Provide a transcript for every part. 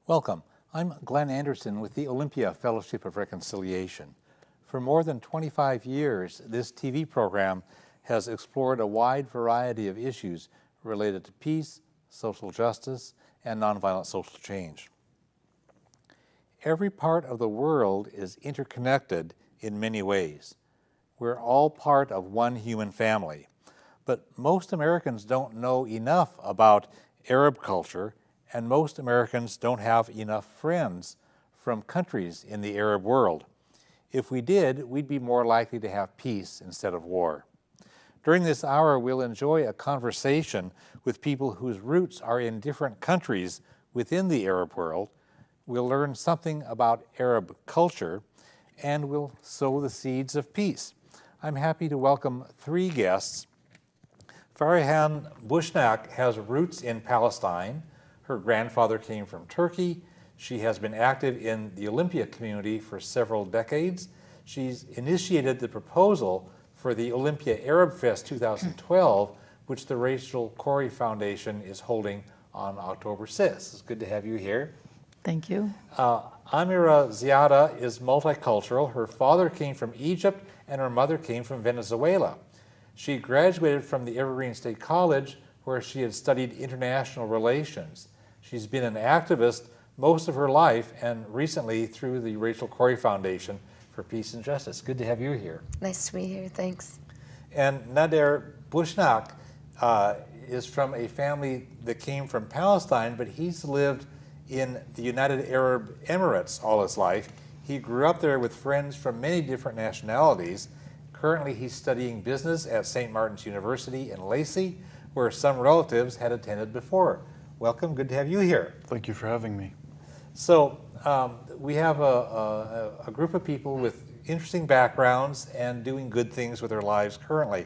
Welcome. I'm Glenn Anderson with the Olympia Fellowship of Reconciliation. For more than 25 years, this TV program has explored a wide variety of issues related to peace, social justice, and nonviolent social change. Every part of the world is interconnected in many ways. We're all part of one human family. But most Americans don't know enough about Arab culture, and most Americans don't have enough friends from countries in the Arab world. If we did, we'd be more likely to have peace instead of war. During this hour, we'll enjoy a conversation with people whose roots are in different countries within the Arab world. We'll learn something about Arab culture, and we'll sow the seeds of peace. I'm happy to welcome three guests. Farihan Bushnak has roots in Palestine. Her grandfather came from Turkey. She has been active in the Olympia community for several decades. She's initiated the proposal for the Olympia Arab Fest 2012, which the Rachel Corrie Foundation is holding on October 6th. It's good to have you here. Thank you. Amira Ziada is multicultural. Her father came from Egypt and her mother came from Venezuela. She graduated from the Evergreen State College, where she had studied international relations. She's been an activist most of her life, and recently through the Rachel Corrie Foundation for Peace and Justice. Good to have you here. Nice to be here, thanks. And Nadia Bushnak is from a family that came from Palestine, but he's lived in the United Arab Emirates all his life. He grew up there with friends from many different nationalities. Currently, he's studying business at St. Martin's University in Lacey, where some relatives had attended before. Welcome, good to have you here. Thank you for having me. So we have a group of people with interesting backgrounds and doing good things with their lives currently.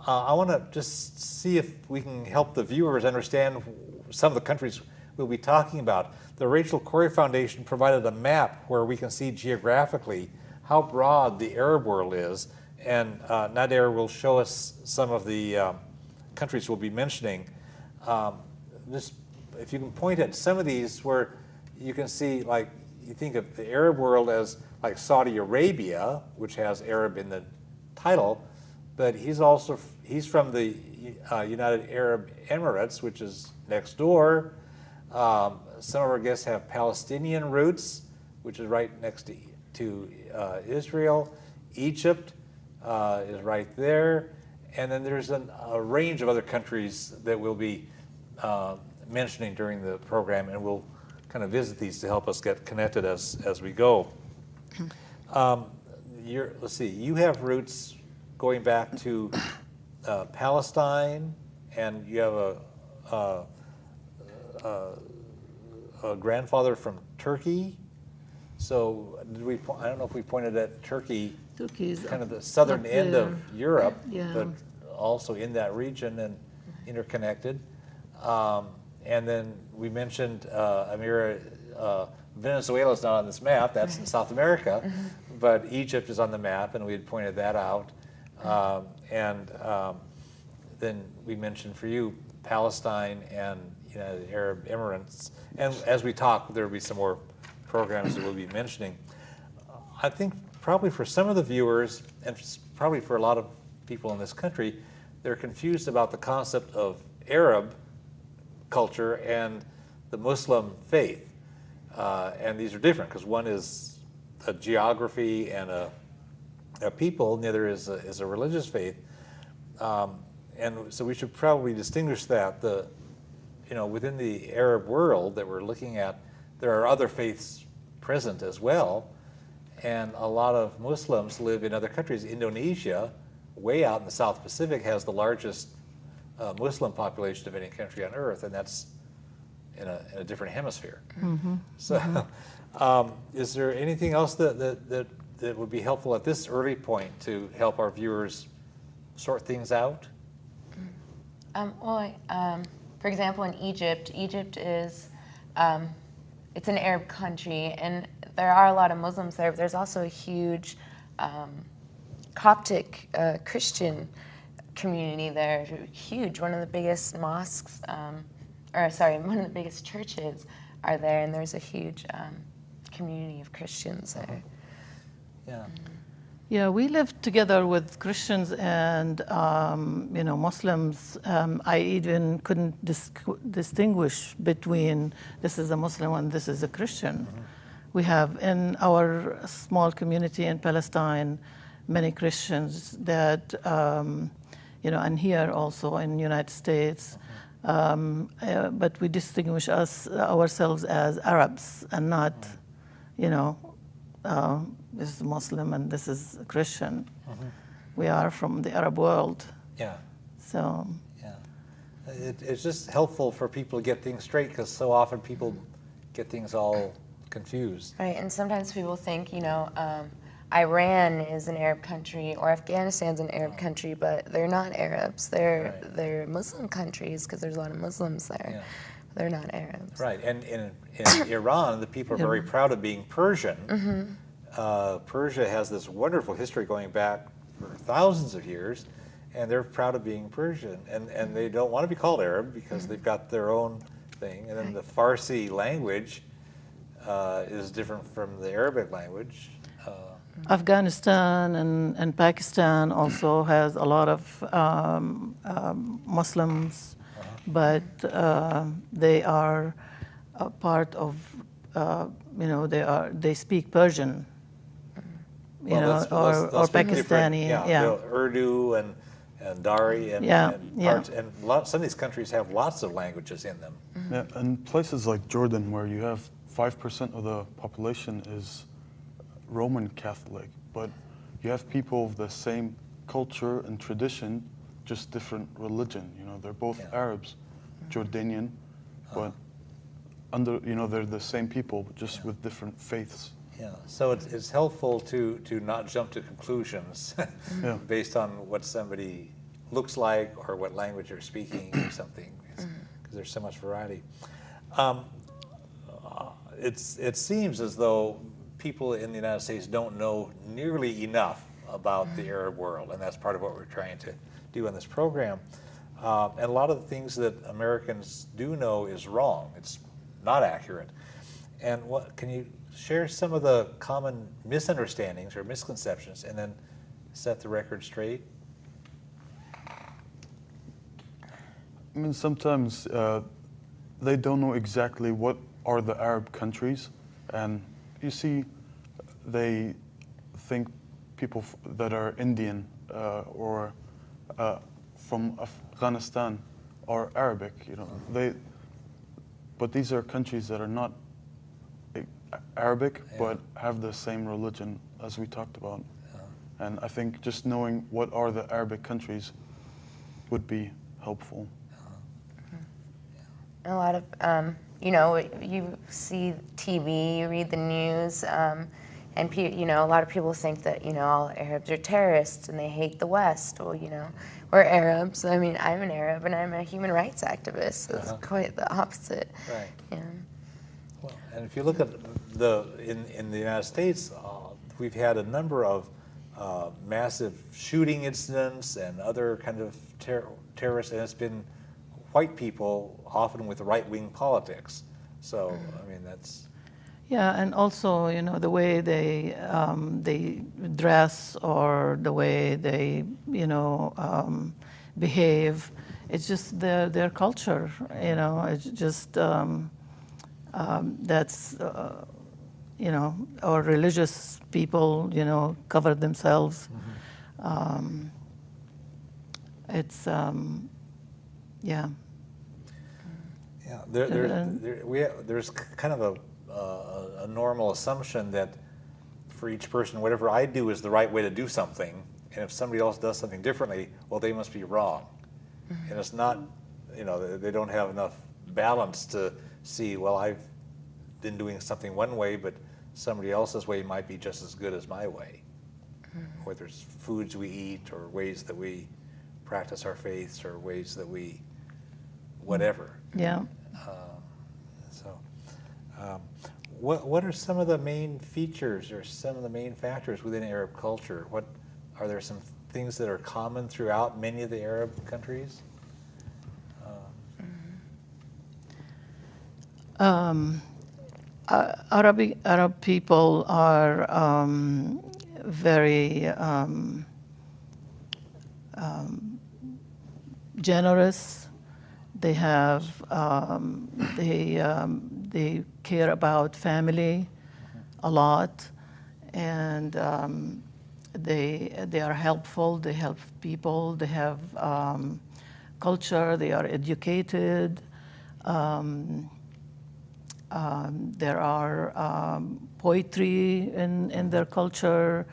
I want to just see if we can help the viewers understand some of the countries we'll be talking about. The Rachel Corrie Foundation provided a map where we can see geographically how broad the Arab world is, and Nadia will show us some of the countries we'll be mentioning. If you can point at some of these where you can see, like, you think of the Arab world as like Saudi Arabia, which has Arab in the title, but he's from the United Arab Emirates, which is next door. Some of our guests have Palestinian roots, which is right next to Israel. Egypt is right there. And then there's a range of other countries that we'll be mentioning during the program, and we'll kind of visit these to help us get connected as we go. Let's see, you have roots going back to Palestine, and you have a grandfather from Turkey. So I don't know if we pointed at Turkey, Turkey's kind of the southern end of Europe, yeah. but also in that region and interconnected. And then we mentioned Amira, Venezuela is not on this map, that's in South America, but Egypt is on the map, and we had pointed that out. Then we mentioned for you Palestine and the Arab Emirates. And as we talk, there will be some more programs that we'll be mentioning. I think probably for some of the viewers, and probably for a lot of people in this country, they're confused about the concept of Arab culture and the Muslim faith. And these are different because one is a geography and a people, and the other is a religious faith. And so we should probably distinguish that. Within the Arab world that we're looking at, there are other faiths present as well, and a lot of Muslims live in other countries. Indonesia, way out in the South Pacific, has the largest Muslim population of any country on earth, and that's in a different hemisphere. Mm-hmm. So, is there anything else that would be helpful at this early point to help our viewers sort things out? For example, in Egypt is it's an Arab country, and there are a lot of Muslims there. But there's also a huge Coptic Christian community there. Huge, one of the biggest mosques, one of the biggest churches are there, and there's a huge community of Christians there. Yeah. Yeah, we lived together with Christians and Muslims. I even couldn't distinguish between this is a Muslim and this is a Christian. We have in our small community in Palestine many Christians that, and here also in the United States. But we distinguish ourselves as Arabs and not, this is Muslim and this is Christian. We are from the Arab world. Yeah. So. Yeah. It's just helpful for people to get things straight, because so often people get things all confused. Right, and sometimes people think, Iran is an Arab country or Afghanistan's an Arab country, but they're not Arabs. They're Muslim countries because there's a lot of Muslims there. Yeah. They're not Arabs. Right, and in Iran, the people are very proud of being Persian. Persia has this wonderful history going back for thousands of years, and they're proud of being Persian, and they don't want to be called Arab because they've got their own thing. And then the Farsi language is different from the Arabic language. Afghanistan and Pakistan also has a lot of Muslims, but they are a part of, they speak Persian, or Pakistani. Pakistani. Yeah. Urdu and Dari and parts, and some of these countries have lots of languages in them. Yeah, and places like Jordan, where you have 5% of the population is Roman Catholic, but you have people of the same culture and tradition, just different religion. They're both Arabs, Jordanian, but they're the same people, but just with different faiths. Yeah, so it's helpful to not jump to conclusions based on what somebody looks like or what language they're speaking or something, because there's so much variety. It seems as though people in the United States don't know nearly enough about the Arab world, and that's part of what we're trying to do in this program. And a lot of the things that Americans do know is wrong. It's not accurate. And can you share some of the common misunderstandings or misconceptions and then set the record straight? I mean, sometimes they don't know exactly what are the Arab countries, and you see, they think people that are Indian or from Afghanistan are Arabic. But these are countries that are not Arabic, but have the same religion as we talked about. And I think just knowing what are the Arabic countries would be helpful. A lot of, you see TV, you read the news, and a lot of people think that, all Arabs are terrorists and they hate the West. Well, we're Arabs. I mean, I'm an Arab and I'm a human rights activist, so it's quite the opposite. Right. Yeah. Well, and if you look at in the United States, we've had a number of massive shooting incidents and other kind of terrorists, and it's been white people, often with right-wing politics. So, I mean, that's... Yeah, and also, the way they dress or the way they, behave, it's just their culture, it's just, that's, our religious people, cover themselves. It's, yeah. Yeah, there's kind of a normal assumption that for each person, whatever I do is the right way to do something, and if somebody else does something differently, well, they must be wrong. And it's not, they don't have enough balance to see, well, I've been doing something one way, but somebody else's way might be just as good as my way. Whether it's foods we eat or ways that we practice our faiths or ways that we whatever. Yeah. What are some of the main features or some of the main factors within Arab culture? Are there some things that are common throughout many of the Arab countries? Arab people are very generous. They have they care about family a lot, and they are helpful. They help people. They have culture. They are educated. There are poetry in their culture,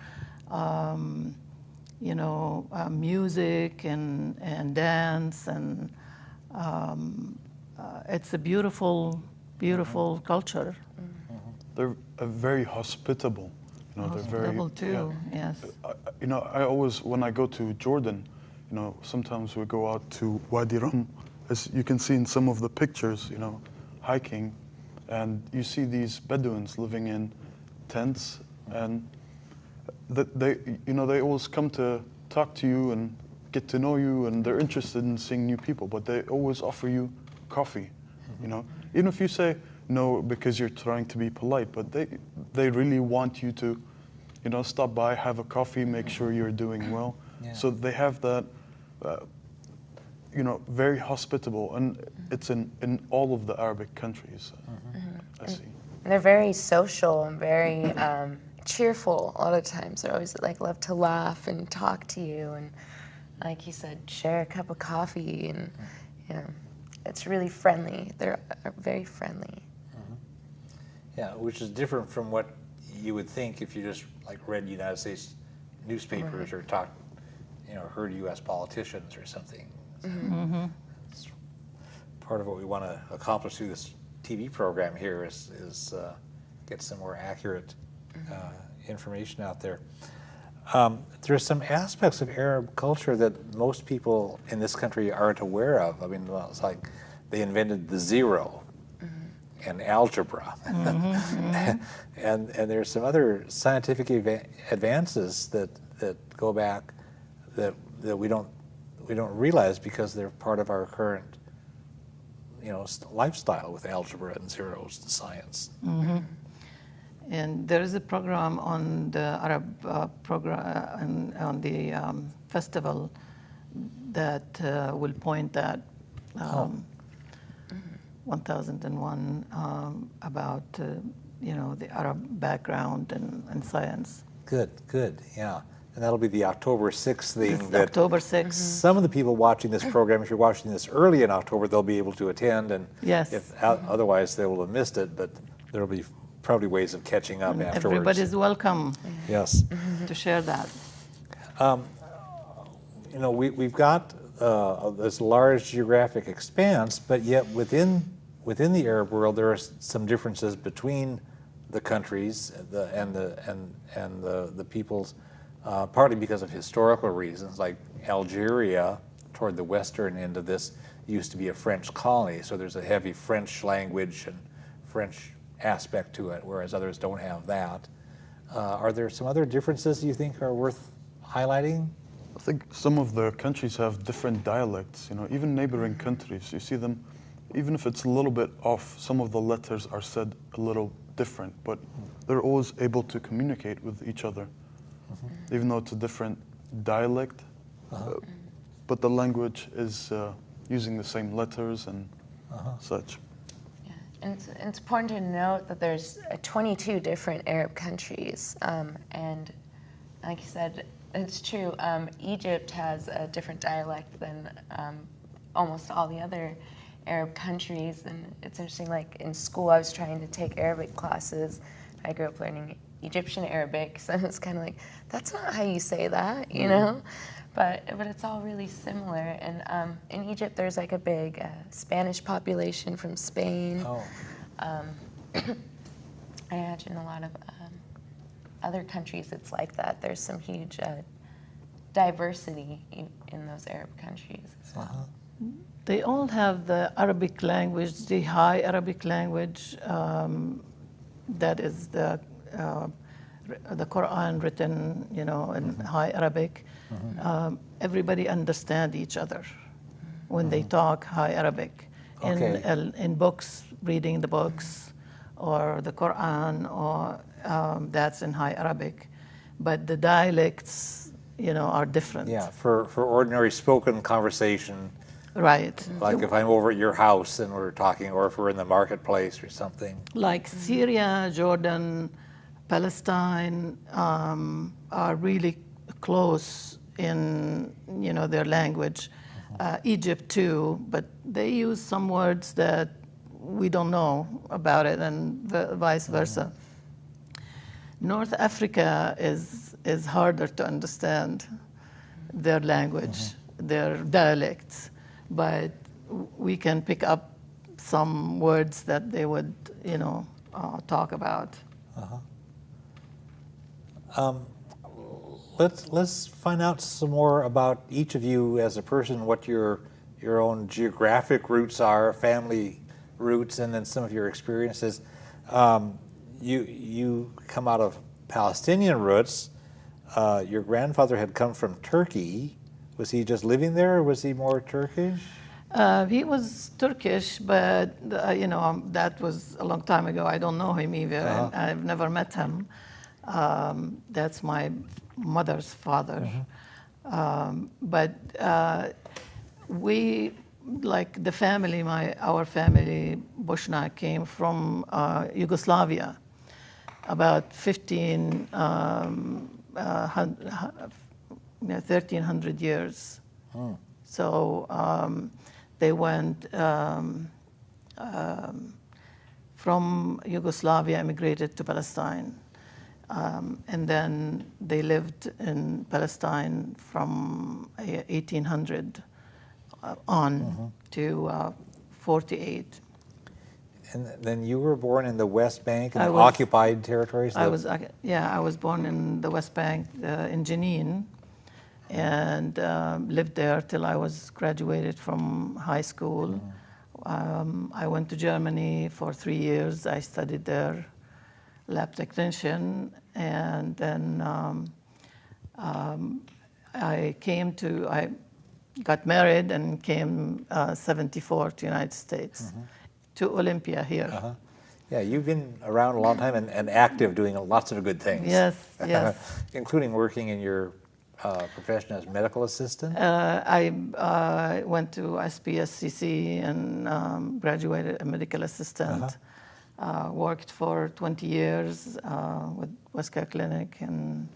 music and dance, and it's a beautiful, beautiful culture. They're very hospitable. They're Hospitable very, too, yes. I always, when I go to Jordan, sometimes we go out to Wadi Rum, as you can see in some of the pictures, hiking, and you see these Bedouins living in tents, and they always come to talk to you and get to know you, and they're interested in seeing new people, but they always offer you coffee, even if you say no because you're trying to be polite, but they really want you to, stop by, have a coffee, make sure you're doing well. Yeah. So they have that, very hospitable, and it's in all of the Arabic countries. I see. And they're very social and very cheerful a lot of times. They're always love to laugh and talk to you, and like you said, share a cup of coffee, and it's really friendly. They're very friendly. Yeah, which is different from what you would think if you just read United States newspapers or heard U.S. politicians or something. It's part of what we want to accomplish through this TV program here is get some more accurate information out there. There's some aspects of Arab culture that most people in this country aren't aware of. I mean, it's like they invented the zero and algebra, and there's some other scientific advances that go back that we don't realize because they're part of our current lifestyle with algebra and zeros and science. And there is a program on the Arab program on the festival that will point that 1001 about the Arab background and science. Good, yeah. And that'll be the October 6th thing. It's October 6th. Some of the people watching this program, if you're watching this early in October, they'll be able to attend, and Yes. if otherwise they will have missed it, but there'll be probably ways of catching up afterwards. Everybody's welcome Yes. to share that. We've got this large geographic expanse, but yet within the Arab world, there are some differences between the countries and the peoples, partly because of historical reasons. Like Algeria, toward the western end of this, used to be a French colony, so there's a heavy French language and French aspect to it, whereas others don't have that. Are there some other differences you think are worth highlighting? I think some of the countries have different dialects. Even neighboring countries, you see them, even if it's a little bit off, some of the letters are said a little different, but they're always able to communicate with each other, even though it's a different dialect. But the language is using the same letters and such. Yeah. And it's important to note that there's 22 different Arab countries, and like you said, it's true. Egypt has a different dialect than almost all the other Arab countries, and it's interesting. Like in school, I was trying to take Arabic classes. I grew up learning Egyptian Arabic, so it's kind of like, that's not how you say that, But it's all really similar. And in Egypt, there's like a big Spanish population from Spain. I imagine a lot of other countries it's like that. There's some huge diversity in those Arab countries as well. They all have the Arabic language, the High Arabic language, that is the Quran written, in High Arabic. Everybody understands each other when they talk High Arabic. Okay. In books, reading the books, or the Quran, or that's in High Arabic. But the dialects, are different. Yeah, for ordinary spoken conversation, Right. like if I'm over at your house and we're talking, or if we're in the marketplace or something. Like Syria, Jordan, Palestine are really close in their language. Egypt too, but they use some words that we don't know about it, and vice versa. North Africa is harder to understand their language, their dialects, but we can pick up some words that they would, talk about. Let's find out some more about each of you as a person, what your own geographic roots are, family roots, and then some of your experiences. You come out of Palestinian roots. Your grandfather had come from Turkey. Was he just living there, or was he more Turkish? He was Turkish, but that was a long time ago. I don't know him either. And I've never met him. That's my mother's father. But we, like the family, our family, Bushna, came from Yugoslavia about 1,300 years. So they went from Yugoslavia, immigrated to Palestine. And then they lived in Palestine from 1800 on to 48. And then you were born in the West Bank, in the occupied territories? I was born in the West Bank, in Jenin, and lived there till I was graduated from high school. I went to Germany for 3 years. I studied there, lab technician, and then I got married and came 74 to United States, to Olympia here. Yeah, you've been around a long time and active, doing lots of good things. Yes, yes. Including working in your profession as medical assistant? I went to SPSCC and graduated a medical assistant. Worked for 20 years with Westcare Clinic, and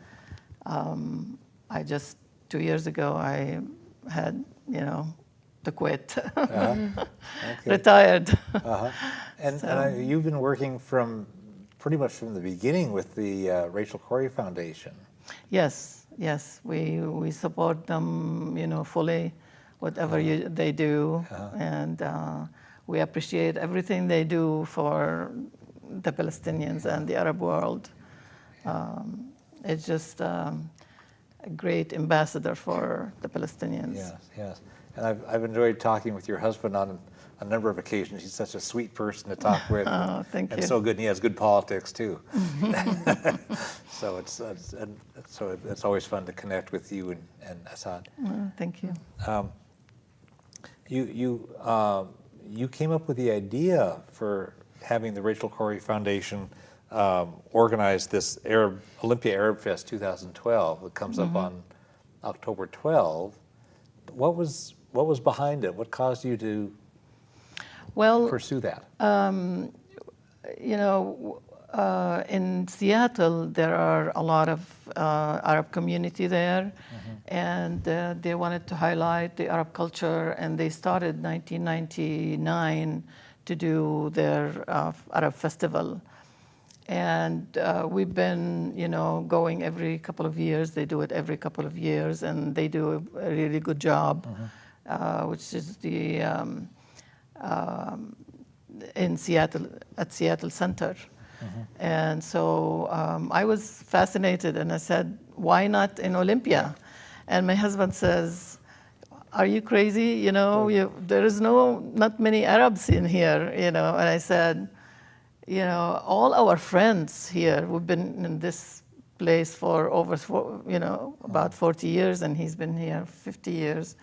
I just 2 years ago I had to quit, retired. And you've been working pretty much from the beginning with the Rachel Corrie Foundation. Yes, we support them, fully, whatever they do, and we appreciate everything they do for the Palestinians and the Arab world. It's just a great ambassador for the Palestinians. Yes. And I've enjoyed talking with your husband on a number of occasions. He's such a sweet person to talk with. Thank you. And so good, and he has good politics too. So it's always fun to connect with you and Assad. Thank you. You came up with the idea for having the Rachel Corrie Foundation organize this Olympia Arab Fest 2012 that comes up on October 12. What was behind it? What caused you to pursue that? In Seattle, there are a lot of Arab community there, and they wanted to highlight the Arab culture, and they started 1999 to do their Arab festival. And we've been, going every couple of years. They do it every couple of years, and they do a really good job, which is in Seattle, at Seattle Center. And so I was fascinated, and I said, why not in Olympia? And my husband says, are you crazy? There is not many Arabs in here, And I said, all our friends here, we've been in this place for about 40 years, and he's been here 50 years.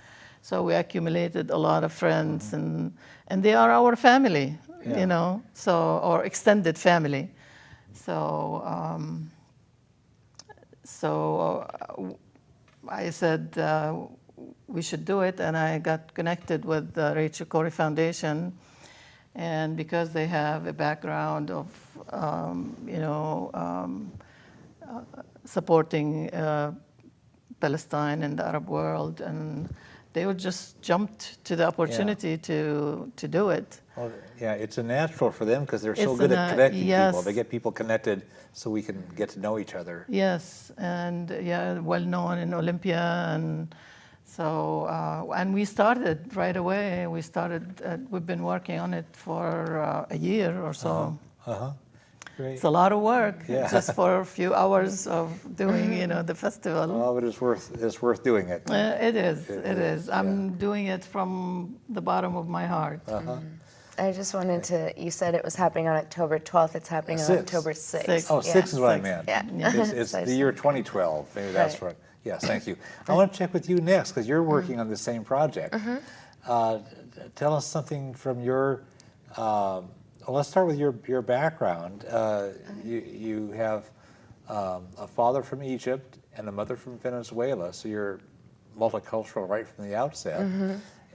So we accumulated a lot of friends, and they are our family. you know, so, or extended family. So, I said we should do it, and I got connected with the Rachel Corrie Foundation, and because they have a background of, supporting Palestine and the Arab world, and they would just jumped to the opportunity to do it. Well, yeah, it's a natural for them because they're so It's good at connecting yes. people. They get people connected so we can get to know each other. Yes, and yeah, well known in Olympia, and so and we started right away. We started. We've been working on it for a year or so. Great. It's a lot of work just for a few hours of doing, the festival. Oh, but it's worth doing it. It is. I'm doing it from the bottom of my heart. I just wanted to, you said it was happening on October 12th. It's happening on October 6th. Oh, 6 is what I meant. Yeah. It's the year 2012. Maybe that's what. Yes, thank you. I want to check with you next because you're working on the same project. Tell us something from your, well, let's start with your background. You have a father from Egypt and a mother from Venezuela, so you're multicultural right from the outset.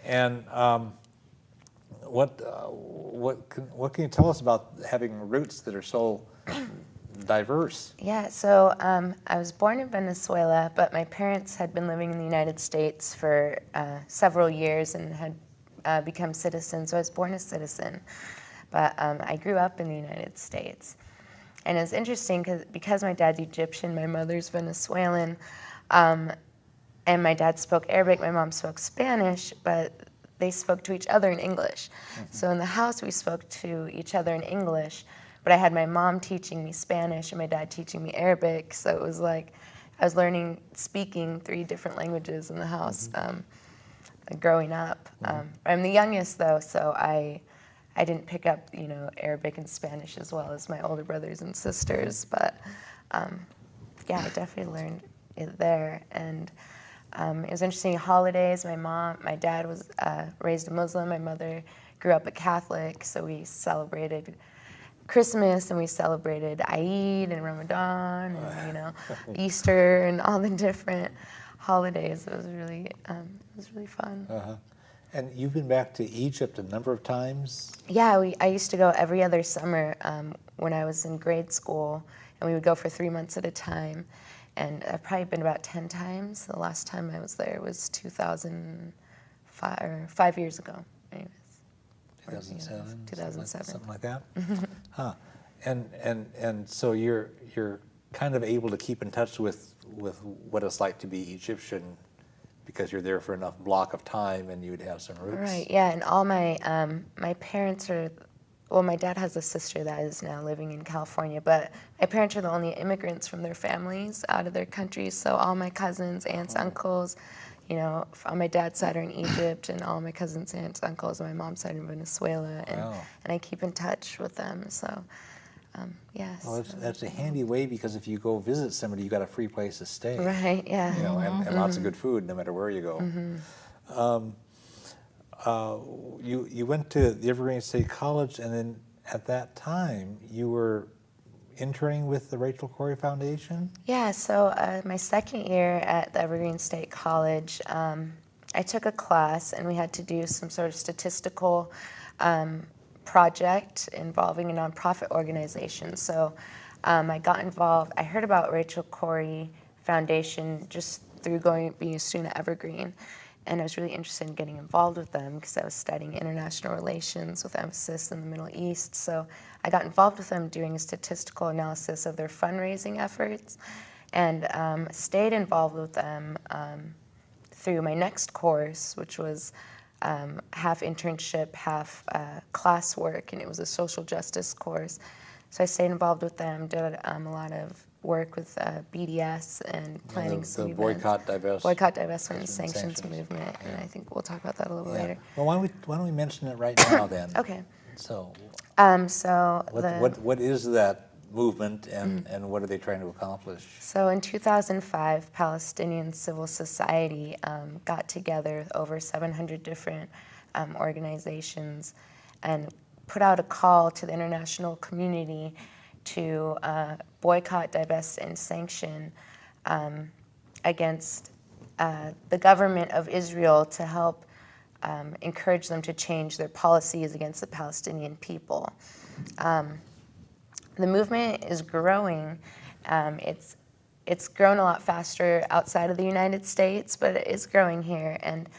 And what can you tell us about having roots that are so diverse? Yeah, so I was born in Venezuela, but my parents had been living in the United States for several years and had become citizens, so I was born a citizen. But I grew up in the United States. And it's interesting because my dad's Egyptian, my mother's Venezuelan, and my dad spoke Arabic, my mom spoke Spanish, but they spoke to each other in English. So in the house we spoke to each other in English, but I had my mom teaching me Spanish and my dad teaching me Arabic, so it was like I was speaking 3 different languages in the house growing up. I'm the youngest though, so I didn't pick up, Arabic and Spanish as well as my older brothers and sisters, but yeah, I definitely learned it there. And it was interesting. Holidays, my dad was raised a Muslim, my mother grew up a Catholic, so we celebrated Christmas and we celebrated Eid and Ramadan and Easter and all the different holidays. It was really fun. And you've been back to Egypt a number of times? Yeah, I used to go every other summer when I was in grade school, and we would go for 3 months at a time. And I've probably been about 10 times. The last time I was there was 2005, or 5 years ago. Anyways. 2007? 2007. Something like that? Huh. And so you're kind of able to keep in touch with what it's like to be Egyptian because you're there for enough block of time and you would have some roots. Right, yeah, and all my parents are, well, my dad has a sister that is now living in California, but my parents are the only immigrants from their families out of their countries, so all my cousins, aunts, uncles, on my dad's side are in Egypt, and all my cousins, aunts, uncles on my mom's side in Venezuela, and I keep in touch with them, so yes. Well, that's a handy way because if you go visit somebody, you got a free place to stay. Right, yeah. And lots of good food no matter where you go. You went to the Evergreen State College, and then at that time you were interning with the Rachel Corrie Foundation? Yeah, so my second year at the Evergreen State College, I took a class and we had to do some sort of statistical project involving a nonprofit organization. So I got involved. I heard about Rachel Corrie Foundation just through being a student at Evergreen, and I was really interested in getting involved with them because I was studying international relations with emphasis in the Middle East. So I got involved with them doing a statistical analysis of their fundraising efforts, and stayed involved with them through my next course, which was half internship, half classwork, and it was a social justice course. So I stayed involved with them, did a lot of work with BDS and planning some events. Boycott, divestment, and sanctions movement, and I think we'll talk about that a little later. Well, why don't we mention it right now then? Okay. So, what is that movement, and what are they trying to accomplish? So in 2005, Palestinian civil society got together over 700 different organizations and put out a call to the international community to boycott, divest, and sanction against the government of Israel to help encourage them to change their policies against the Palestinian people. The movement is growing. It's grown a lot faster outside of the United States, but it is growing here. And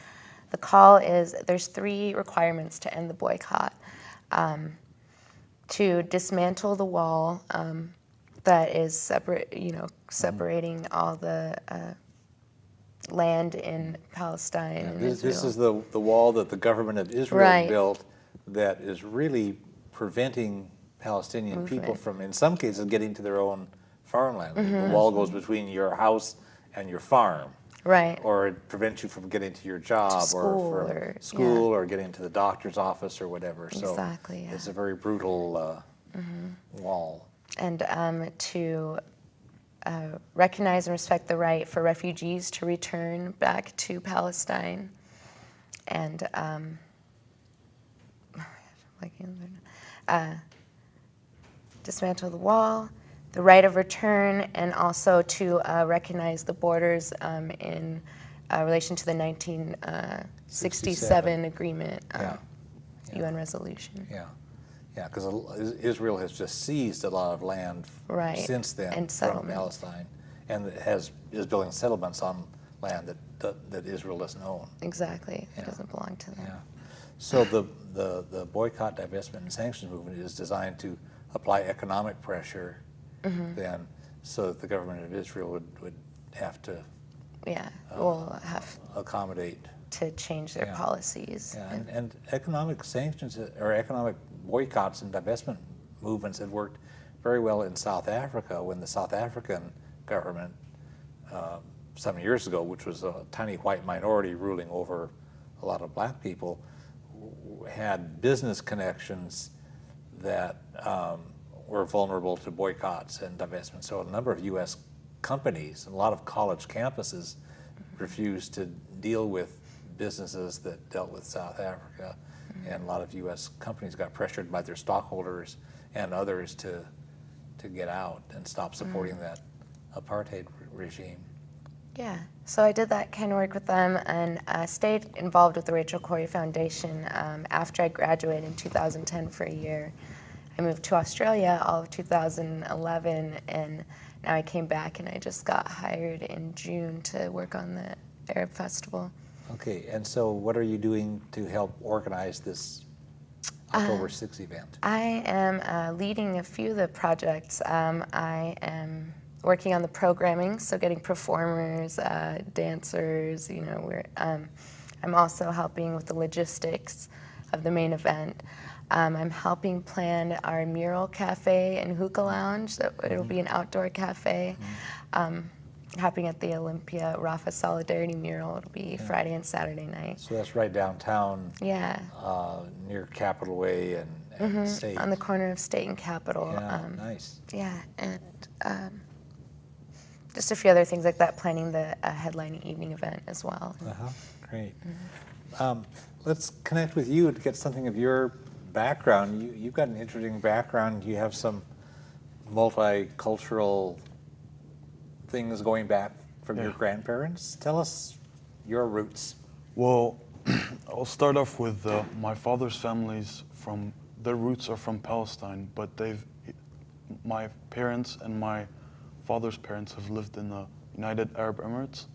the call is, there's 3 requirements to end the boycott. To dismantle the wall that is separating all the land in Palestine and Israel. This is the wall that the government of Israel built that is really preventing Palestinian people from, in some cases, getting to their own farmland. The wall goes between your house and your farm. Right. Or it prevents you from getting to your job or school or getting to the doctor's office or whatever. Exactly, so it's a very brutal wall. And to recognize and respect the right for refugees to return back to Palestine. And dismantle the wall, the right of return, and also to recognize the borders in relation to the 1967 agreement, UN resolution. Yeah, because Israel has just seized a lot of land since then from Palestine, and is building settlements on land that Israel doesn't own. Exactly, it doesn't belong to them. Yeah. So the boycott, divestment, and sanctions movement is designed to apply economic pressure then, so that the government of Israel would have to accommodate to change their policies. Yeah, and economic sanctions or economic boycotts and divestment movements had worked very well in South Africa when the South African government some years ago, which was a tiny white minority ruling over a lot of black people, had business connections that were vulnerable to boycotts and divestment. So a number of U.S. companies and a lot of college campuses refused to deal with businesses that dealt with South Africa, and a lot of U.S. companies got pressured by their stockholders and others to get out and stop supporting that apartheid regime. Yeah, so I did that kind of work with them and stayed involved with the Rachel Corrie Foundation after I graduated in 2010 for a year. I moved to Australia all of 2011, and now I came back and I just got hired in June to work on the Arab Festival. Okay, and so what are you doing to help organize this October 6th event? I am leading a few of the projects. I am working on the programming, so getting performers, dancers, I'm also helping with the logistics of the main event. I'm helping plan our mural cafe and hookah lounge. So it'll be an outdoor cafe. Happening at the Olympia Rafa Solidarity mural. It'll be Friday and Saturday night. So that's right downtown. Yeah. Near Capitol Way and State. On the corner of State and Capitol. Yeah, nice. Yeah, and just a few other things like that, planning the headlining evening event as well. Great. Let's connect with you to get something of your background. You've got an interesting background. You have some multicultural things going back from your grandparents. Tell us your roots. Well, I'll start off with my father's family's their roots are from Palestine, but my parents and my father's parents have lived in the United Arab Emirates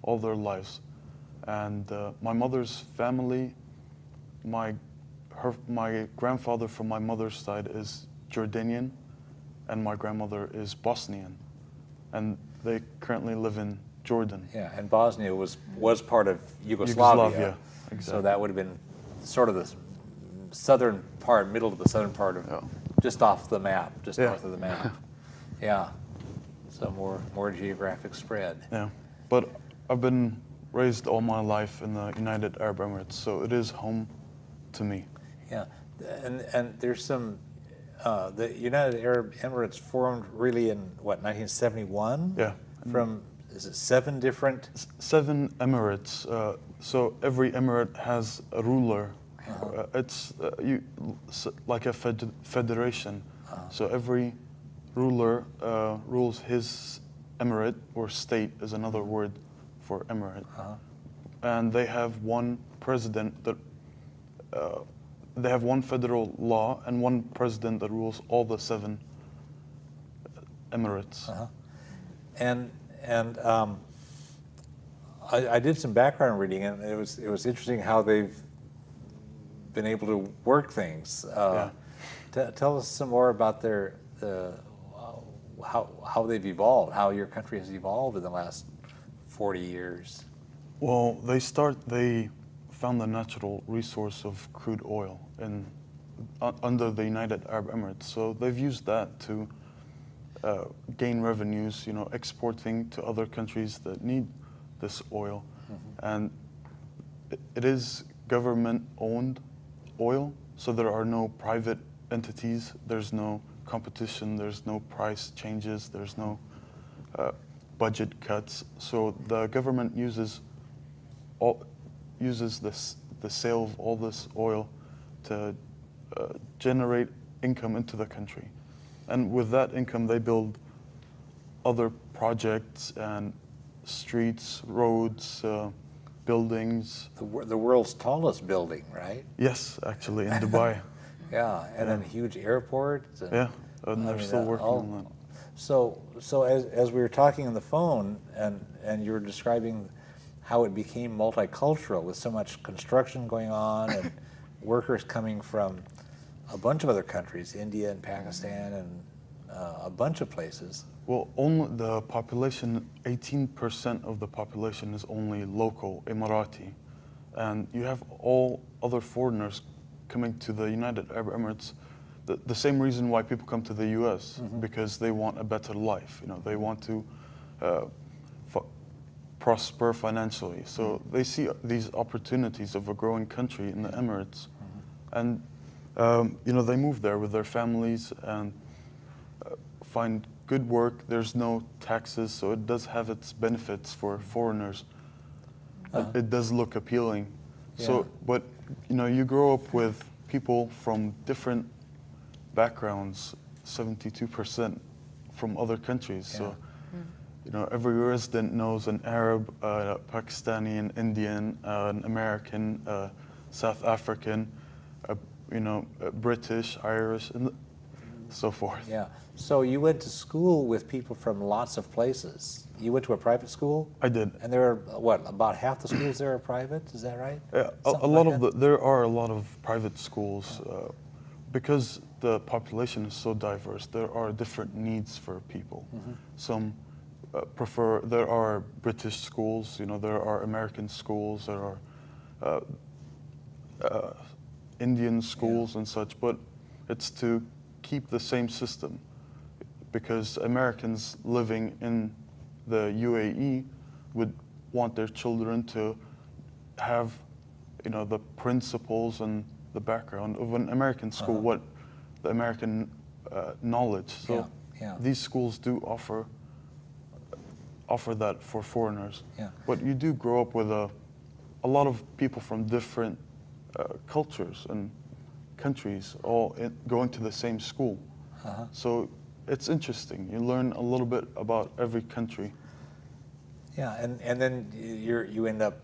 all their lives. And my mother's family, my grandfather from my mother's side is Jordanian, and my grandmother is Bosnian, and they currently live in Jordan. Yeah, and Bosnia was part of Yugoslavia. Exactly. So that would have been sort of the southern part, middle to the southern part of, just off the map, just north of the map. Yeah, so more geographic spread. Yeah, but I've been raised all my life in the United Arab Emirates, so it is home to me. Yeah, and there's some, the United Arab Emirates formed really in, what, 1971? Yeah. From, is it 7 different? 7 emirates, so every emirate has a ruler, It's like a federation. So every ruler rules his emirate, or state is another word for emirate. And they have one president that they have one federal law and one president that rules all the 7 emirates. And I did some background reading, and it was interesting how they've been able to work things. Tell us some more about their how they've evolved, how your country has evolved in the last 40 years. Well, they found the natural resource of crude oil under the United Arab Emirates. So they've used that to gain revenues, exporting to other countries that need this oil. And it is government-owned oil, so there are no private entities, there's no competition, there's no price changes, there's no budget cuts. So the government uses the sale of all this oil to generate income into the country. And with that income, they build other projects and streets, roads, buildings. The world's tallest building, right? Yes, actually, in Dubai. Yeah, and then huge airports. And, And they're still working on that. So as we were talking on the phone, and you were describing how it became multicultural with so much construction going on and workers coming from a bunch of other countries, India and Pakistan and a bunch of places. Well, only the population, 18% of the population is only local, Emirati. And you have all other foreigners coming to the United Arab Emirates. The same reason why people come to the US, because they want a better life. They want to prosper financially. So they see these opportunities of a growing country in the Emirates. And they move there with their families and find good work. There's no taxes, so it does have its benefits for foreigners. It does look appealing. So, but you grow up with people from different backgrounds, 72% from other countries. So, every resident knows an Arab, Pakistani, an Indian, an American, South African, British, Irish, and so forth. Yeah. So you went to school with people from lots of places. You went to a private school? I did. And there are, about half the schools there are private? Is that right? Yeah, there are a lot of private schools. Because the population is so diverse, there are different needs for people. Some there are British schools, there are American schools, there are Indian schools and such, but it's to keep the same system, because Americans living in the UAE would want their children to have, the principles and the background of an American school, what the American knowledge. So these schools do offer that for foreigners. But you do grow up with a lot of people from different cultures and countries all going to the same school. So it's interesting. You learn a little bit about every country. Yeah, and then you end up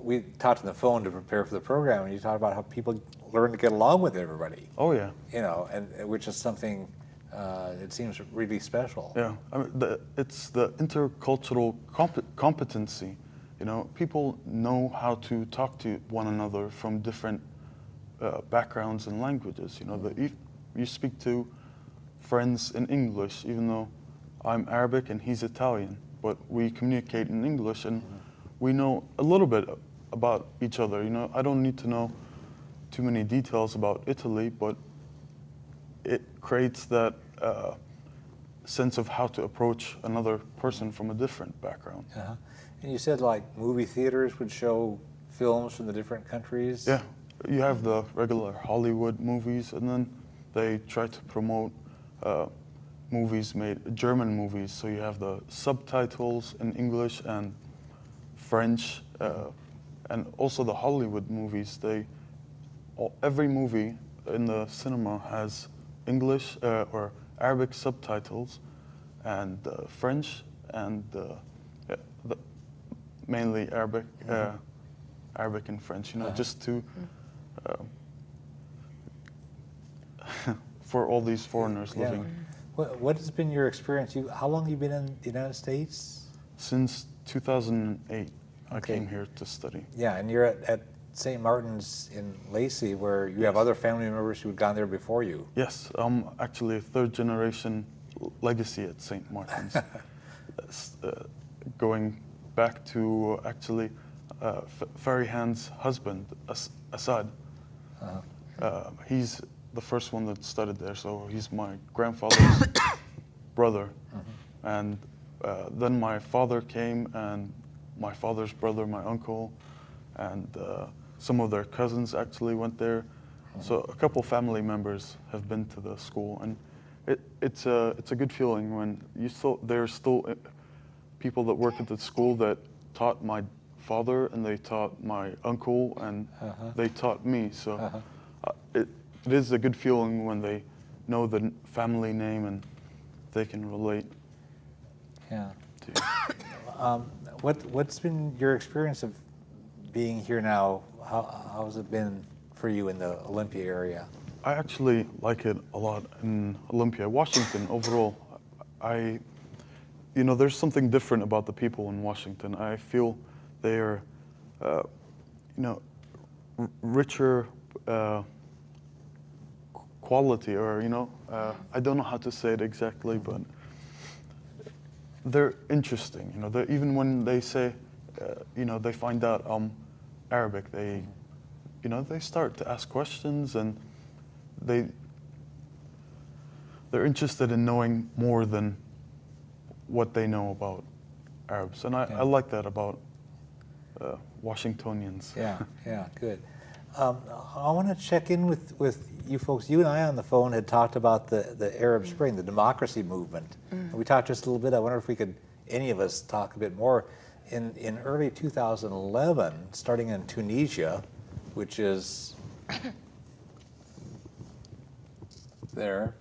we talked on the phone to prepare for the program, and you talked about how people learn to get along with everybody. Oh yeah. And which is something it seems really special. Yeah, it's the intercultural competency. People know how to talk to one another from different backgrounds and languages. You speak to friends in English, even though I'm Arabic and he's Italian, but we communicate in English, and we know a little bit about each other. I don't need to know too many details about Italy, but it creates that sense of how to approach another person from a different background. And you said movie theaters would show films from the different countries? Yeah, you have the regular Hollywood movies, and then they try to promote German movies, so you have the subtitles in English and French, and also the Hollywood movies, they every movie in the cinema has English or Arabic subtitles and French and mainly Arabic, Arabic and French. You know, just to for all these foreigners living. What has been your experience? How long have you been in the United States? Since 2008, I came here to study. Yeah, and you're at St. Martin's in Lacey, where you have other family members who had gone there before you. Yes, I'm actually a third generation legacy at St. Martin's. Going back to actually Farihan's husband, Assad. He's the first one that studied there, so he's my grandfather's brother. And then my father came, and my father's brother, my uncle, and some of their cousins actually went there. So a couple family members have been to the school, and it's a good feeling when there's still people that work at the school that taught my father, and they taught my uncle, and they taught me. So it is a good feeling when they know the family name and they can relate. Yeah. What's been your experience of being here now? How has it been for you in the Olympia area? I actually like it a lot in Olympia. Washington overall, there's something different about the people in Washington. I feel they are, richer quality, or I don't know how to say it exactly, but they're interesting. Even when they say, they find out I'm Arabic, they start to ask questions, and they're interested in knowing more than what they know about Arabs, and I like that about Washingtonians. Yeah, good. I want to check in with you folks. You and I on the phone had talked about the Arab Spring, the democracy movement. And we talked just a little bit. I wonder if we could, any of us, talk a bit more. In early 2011, starting in Tunisia, which is there,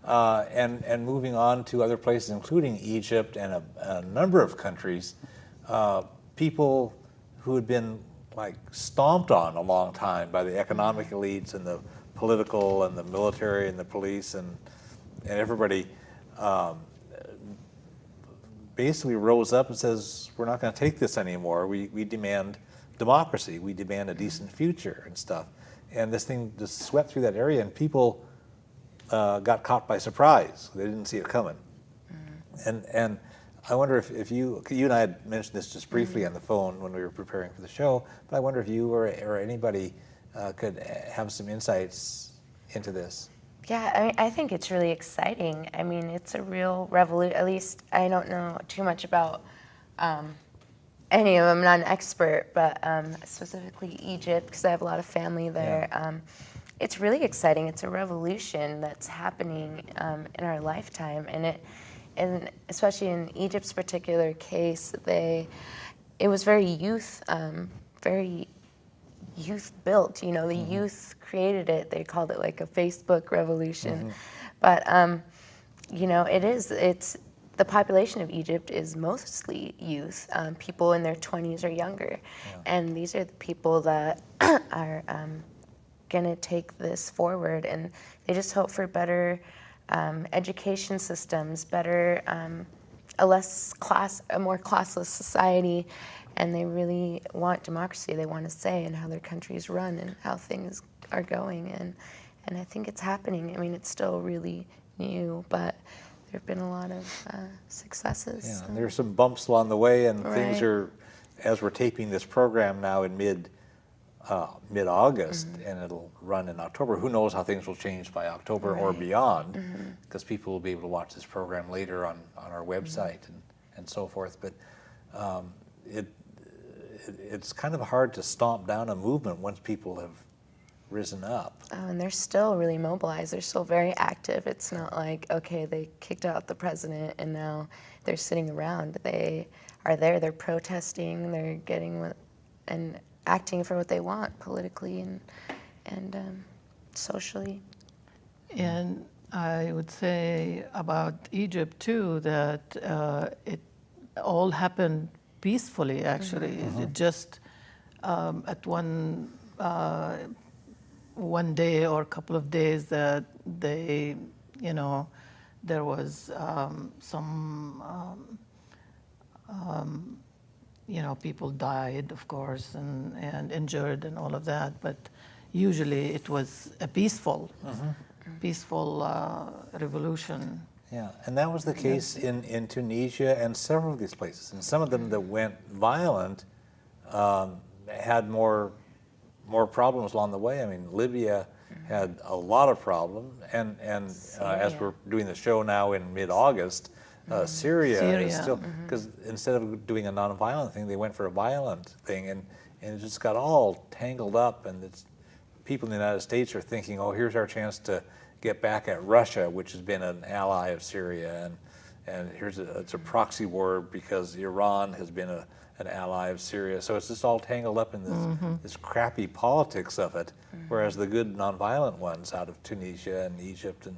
and moving on to other places, including Egypt and a number of countries, people who had been like stomped on a long time by the economic elites and the political and the military and the police and everybody basically rose up and says, we're not going to take this anymore. We demand democracy. We demand a decent future and stuff. And this thing just swept through that area, and people got caught by surprise. They didn't see it coming. And I wonder if you and I had mentioned this just briefly on the phone when we were preparing for the show, but I wonder if you or anybody could have some insights into this. Yeah, I think it's really exciting. I mean, it's a real revolution. At least I don't know too much about any of them. I'm not an expert, but specifically Egypt, because I have a lot of family there. Yeah. It's really exciting. It's a revolution that's happening in our lifetime, and especially in Egypt's particular case, it was very youth built. The youth created it. They called it like a Facebook revolution, but the population of Egypt is mostly youth, people in their 20s or younger, and these are the people that are going to take this forward, and they just hope for better education systems, better, a more classless society, and they really want democracy. They want a say in how their countries run and how things are going, and I think it's happening. I mean, it's still really new, but there have been a lot of successes. Yeah, and there's some bumps along the way, and things Right. are, as we're taping this program now in mid-August, and it'll run in October. Who knows how things will change by October or beyond, because people will be able to watch this program later on our website and so forth. But it's kind of hard to stomp down a movement once people have risen up. Oh, and they're still really mobilized. They're still very active. It's not like, okay, they kicked out the president and now they're sitting around. They are there. They're protesting. They're getting and acting for what they want politically, and and socially. And I would say about Egypt too that it all happened peacefully. Actually, it just at one day or a couple of days that they, there was some. People died, of course, and injured and all of that. But usually it was a peaceful revolution. Yeah, and that was the case in Tunisia and several of these places. And some of them that went violent had more problems along the way. I mean, Libya had a lot of problems, and as we're doing the show now in mid-August, Syria is still, because instead of doing a nonviolent thing, they went for a violent thing, and it just got all tangled up. And people in the United States are thinking, oh, here's our chance to get back at Russia, which has been an ally of Syria, and it's a proxy war because Iran has been an ally of Syria. So it's just all tangled up in this crappy politics of it, whereas the good nonviolent ones out of Tunisia and Egypt and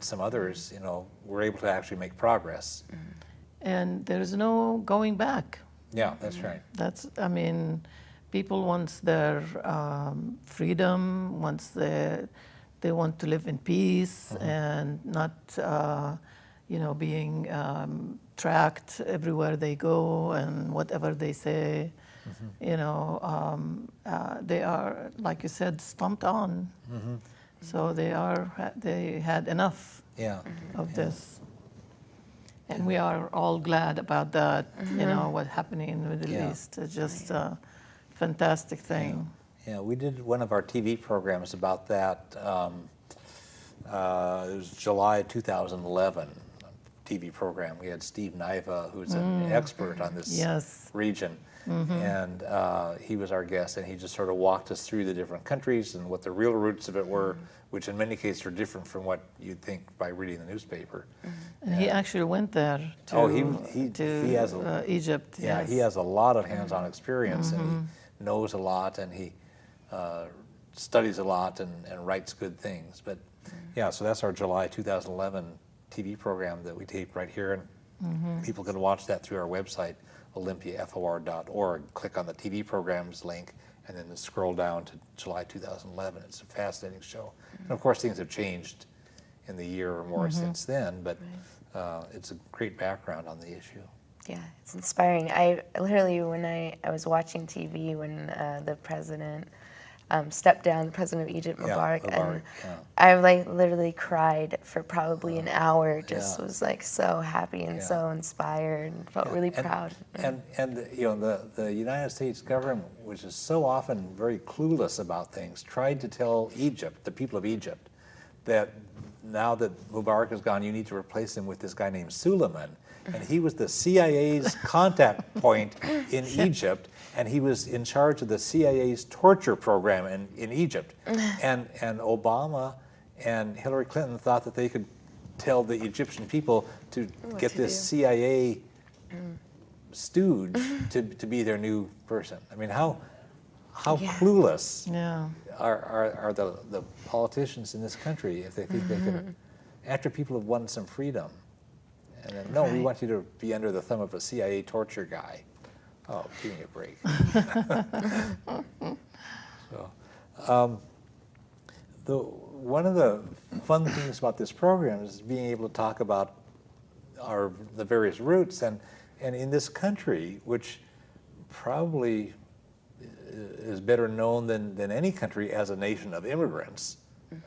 some others, were able to actually make progress. And there's no going back. Yeah, that's right. People want their freedom, once they want to live in peace and not, being tracked everywhere they go and whatever they say. They are, like you said, stomped on. So they had enough of this. And we are all glad about that, what's happening in the Middle East. It's just a fantastic thing. Yeah, we did one of our TV programs about that. It was July 2011 TV program. We had Steve Naiva, who's an expert on this region. And he was our guest, and he just sort of walked us through the different countries and what the real roots of it were, which in many cases are different from what you'd think by reading the newspaper. And he actually went there to, he has Egypt. Yeah, he has a lot of hands-on experience, and he knows a lot, and he studies a lot and writes good things. But yeah, so that's our July 2011 TV program that we taped right here, and people can watch that through our website, olympiafor.org. Click on the TV programs link, and then scroll down to July 2011. It's a fascinating show. And of course, things have changed in the year or more since then, but it's a great background on the issue. Yeah, it's inspiring. I literally, when I was watching TV when the president stepped down, the president of Egypt, Mubarak, and I literally cried for probably an hour. Just was so happy and so inspired, and felt really proud. And the United States government, which is so often very clueless about things, tried to tell Egypt, the people of Egypt, that now that Mubarak is gone, you need to replace him with this guy named Suleiman. And he was the CIA's contact point in Egypt, and he was in charge of the CIA's torture program in Egypt. And Obama and Hillary Clinton thought that they could tell the Egyptian people to get this CIA stooge to be their new person. I mean, how clueless are the politicians in this country if they think they can, after people have won some freedom. And then, no, we want you to be under the thumb of a CIA torture guy. Oh, give me a break. One of the fun things about this program is being able to talk about the various roots, and in this country, which probably is better known than any country as a nation of immigrants.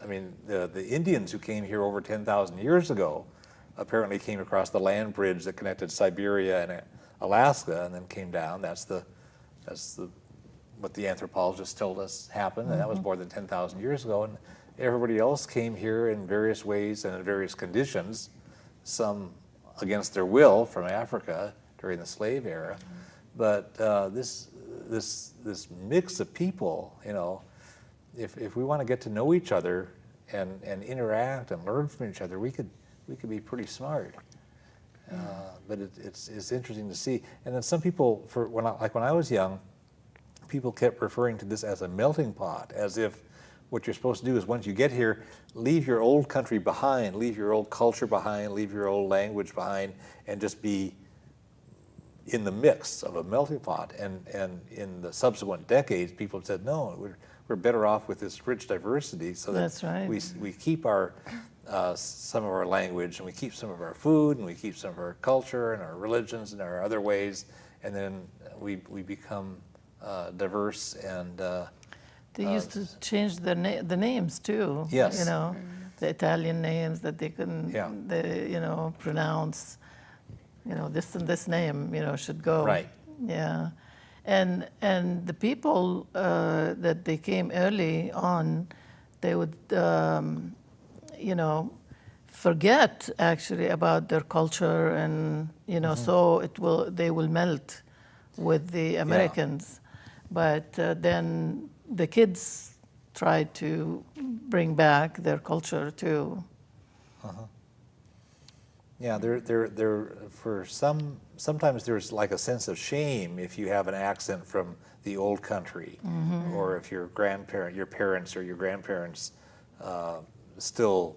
I mean, the Indians who came here over 10,000 years ago apparently came across the land bridge that connected Siberia and Alaska, and then came down. That's what the anthropologists told us happened, and that was more than 10,000 years ago. And everybody else came here in various ways and in various conditions, some against their will from Africa during the slave era. But this mix of people, if we want to get to know each other and interact and learn from each other, we could be pretty smart. But it's interesting to see. And then some people, when I was young, people kept referring to this as a melting pot, as if what you're supposed to do is once you get here, leave your old country behind, leave your old culture behind, leave your old language behind, and just be in the mix of a melting pot. And in the subsequent decades, people have said, no, we're better off with this rich diversity, so that That's right. we keep our some of our language, and we keep some of our food, and we keep some of our culture and our religions and our other ways, and then we become diverse and They used to change the names too. Yes. You know, the Italian names that they couldn't, Yeah. pronounce. You know, this and this name, should go. Right. Yeah, and the people that they came early on, they would, forget actually about their culture, and so they will melt with the Americans, but then the kids try to bring back their culture too. Yeah, sometimes there's like a sense of shame if you have an accent from the old country, or if your parents or your grandparents still,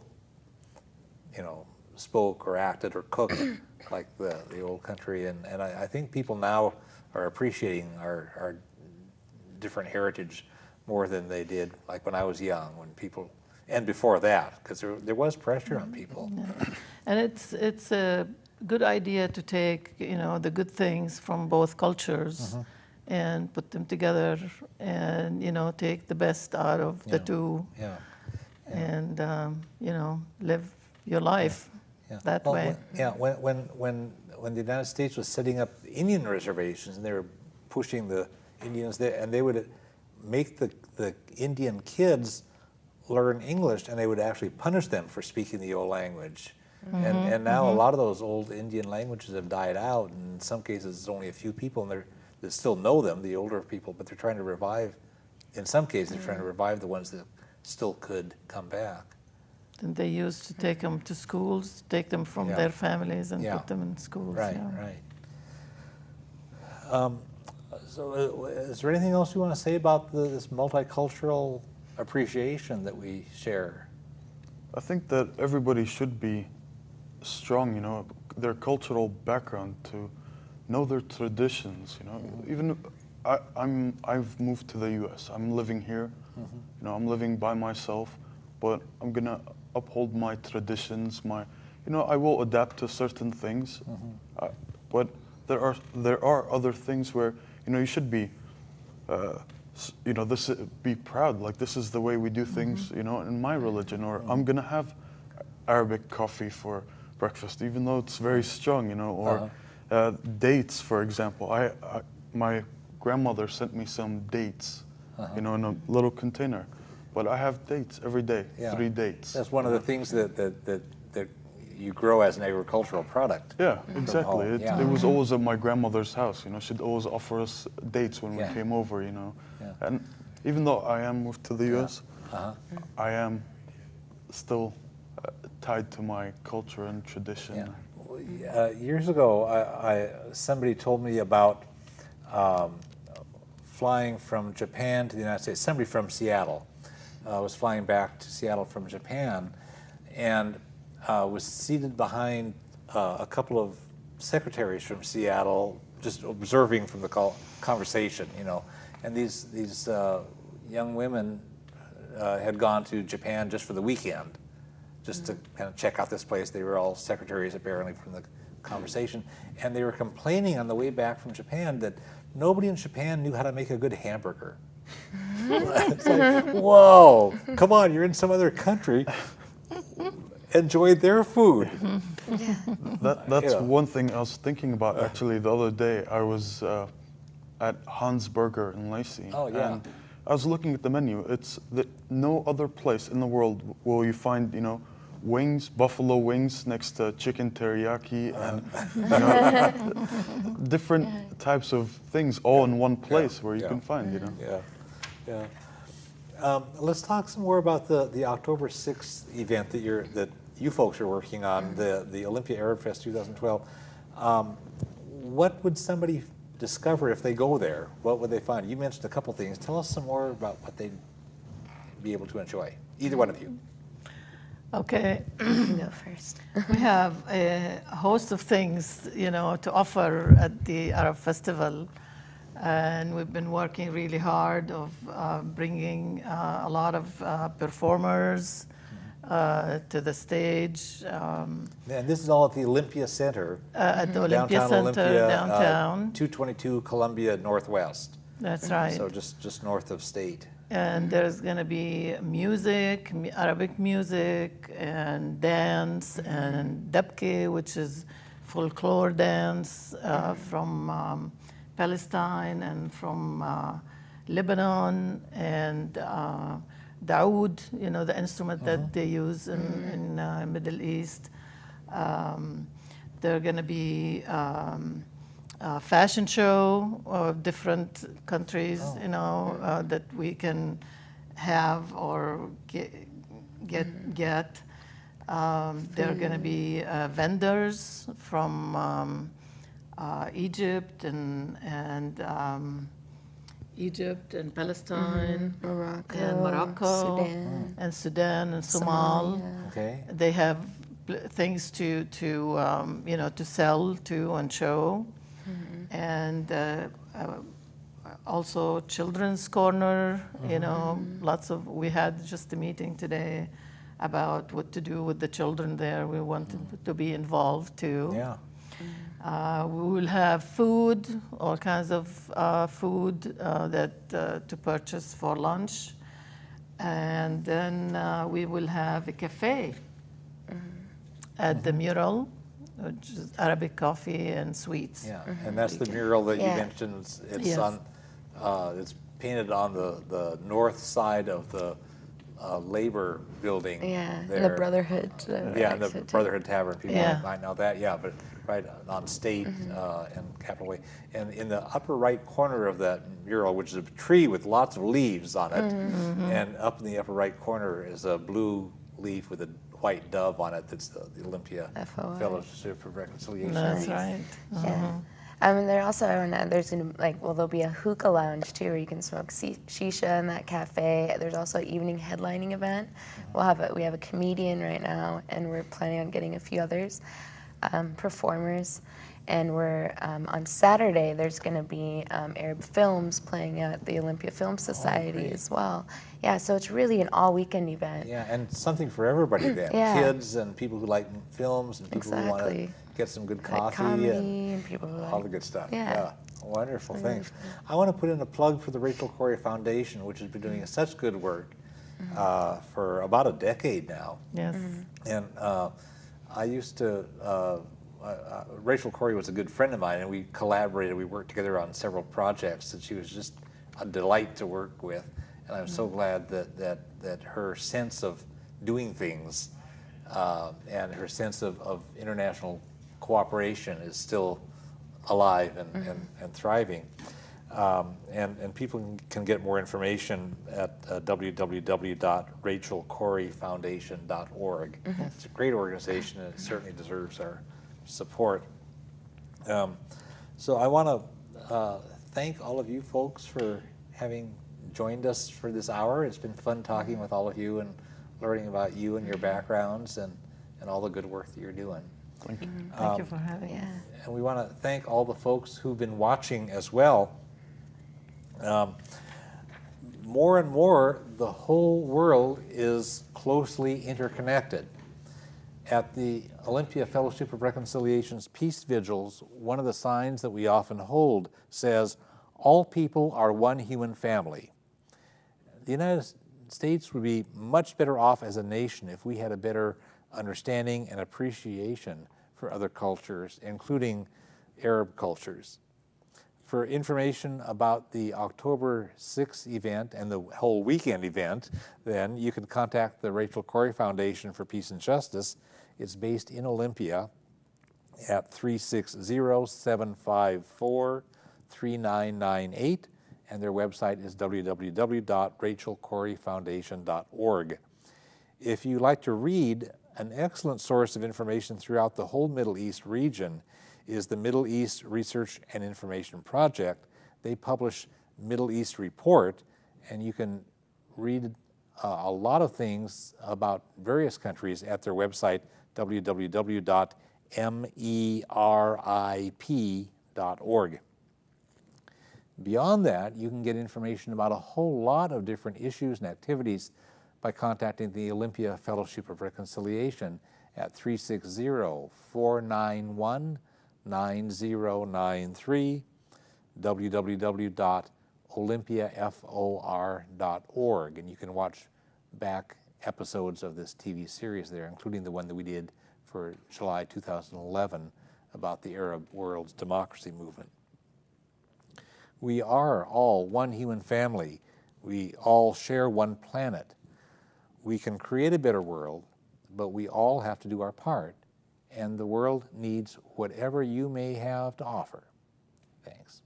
spoke or acted or cooked like the old country. And I think people now are appreciating our different heritage more than they did like when I was young, and before that, because there was pressure on people. Yeah. And it's a good idea to take the good things from both cultures and put them together, and take the best out of the two, and live your life that way. When the United States was setting up Indian reservations, and they were pushing the Indians there, and they would make the Indian kids learn English, and they would actually punish them for speaking the old language. And now a lot of those old Indian languages have died out, and in some cases it's only a few people that still know them, the older people, but they're trying to revive, in some cases they're trying to revive the ones that still could come back. And they used to take them to schools, take them from their families and put them in schools. Right, right. So is there anything else you want to say about this multicultural appreciation that we share? I think that everybody should be strong, their cultural background, to know their traditions, Even I've moved to the U.S. I'm living here, I'm living by myself, but I'm gonna uphold my traditions. I will adapt to certain things, but there are other things where you should be, be proud. Like, this is the way we do things, in my religion. Or I'm gonna have Arabic coffee for breakfast, even though it's very strong, Or dates, for example. My grandmother sent me some dates, in a little container. But I have dates every day, 3 dates. That's one of the things that you grow as an agricultural product. Yeah, exactly. It was always at my grandmother's house. She'd always offer us dates when we came over. And even though I am moved to the U.S., I am still tied to my culture and tradition. Years ago, somebody told me about flying from Japan to the United States. Somebody from Seattle was flying back to Seattle from Japan, and was seated behind a couple of secretaries from Seattle, just observing from the conversation, And these young women had gone to Japan just for the weekend, just to kind of check out this place. They were all secretaries, apparently, from the conversation, and they were complaining on the way back from Japan that nobody in Japan knew how to make a good hamburger. It's like, whoa, come on, you're in some other country. Enjoy their food. That's one thing I was thinking about, actually, the other day. I was at Hans Burger in Lacey. Oh, yeah. And I was looking at the menu. It's that no other place in the world will you find, wings, buffalo wings next to chicken teriyaki, and different types of things all in one place where you can find, Let's talk some more about the October 6th event that you folks are working on, the Olympia Arab Fest 2012. What would somebody discover if they go there? What would they find? You mentioned a couple things. Tell us some more about be able to enjoy? Either one of you. Okay. You can go first. We have a host of things, to offer at the Arab Festival, and we've been working really hard of bringing a lot of performers to the stage. And this is all at the Olympia Center, At the Olympia downtown Center, Olympia, downtown. 222 Columbia Northwest. That's right. So just north of State. And there's going to be music, Arabic music, and dance, and dabke, which is folklore dance from Palestine and from Lebanon, and daoud, the instrument that they use in Middle East. There are going to be a fashion show of different countries, that we can have or get. There are going to be vendors from Egypt and Palestine, Morocco, and Sudan and Somalia. Okay. They have things to sell to and show. And also children's corner, we had just a meeting today about what to do with the children there. We wanted to be involved too. Yeah. We will have food, all kinds of food to purchase for lunch. And then we will have a cafe at the mural, which is Arabic coffee and sweets. Yeah, and that's the mural that you mentioned. It's Yes. on. It's painted on the north side of the labor building. Yeah, there. the Brotherhood. Yeah, the Brotherhood Tavern. People Yeah. might know that. Yeah, but right on State and Capitol Way, and in the upper right corner of that mural, which is a tree with lots of leaves on it, and up in the upper right corner is a blue leaf with a white dove on it. That's the Olympia FOI. Fellowship of Reconciliation. That's right. Yeah. And there also there's there'll be a hookah lounge too, where you can smoke shisha in that cafe. There's also an evening headlining event. We have a comedian right now, and we're planning on getting a few others, performers. And we're on Saturday. There's going to be Arab films playing at the Olympia Film Society as well. Yeah, so it's really an all-weekend event. Yeah, and something for everybody then. Yeah. Kids and people who like films and people who want to Exactly. get some good Like coffee comedy and people who all like the good stuff. Yeah. Wonderful things. I want to put in a plug for the Rachel Corrie Foundation, which has been doing such good work for about a decade now. Yes. And I used to, Rachel Corrie was a good friend of mine, and we collaborated. We worked together on several projects, and she was just a delight to work with. And I'm so glad that her sense of doing things and her sense of international cooperation is still alive and thriving. And people can get more information at www.rachelcorriefoundation.org. It's a great organization, and it certainly deserves our support. So I want to thank all of you folks for having joined us for this hour. It's been fun talking with all of you and learning about you and your backgrounds and all the good work that you're doing. Thank you. Thank you for having us. And we want to thank all the folks who've been watching as well. More and more, the whole world is closely interconnected. At the Olympia Fellowship of Reconciliation's Peace Vigils, one of the signs that we often hold says, "All people are one human family." The United States would be much better off as a nation if we had a better understanding and appreciation for other cultures, including Arab cultures. For information about the October 6th event and the whole weekend event, then you can contact the Rachel Corrie Foundation for Peace and Justice. It's based in Olympia at 360-754-3998, and their website is www.rachelcorriefoundation.org. If you like to read, an excellent source of information throughout the whole Middle East region is the Middle East Research and Information Project. They publish Middle East Report, and you can read a lot of things about various countries at their website, www.merip.org. Beyond that, you can get information about a whole lot of different issues and activities by contacting the Olympia Fellowship of Reconciliation at 360-491-9093, www.olympiafor.org, and you can watch back episodes of this TV series there, including the one that we did for July 2011 about the Arab world's democracy movement. We are all one human family. We all share one planet. We can create a better world, but we all have to do our part, and the world needs whatever you may have to offer. Thanks.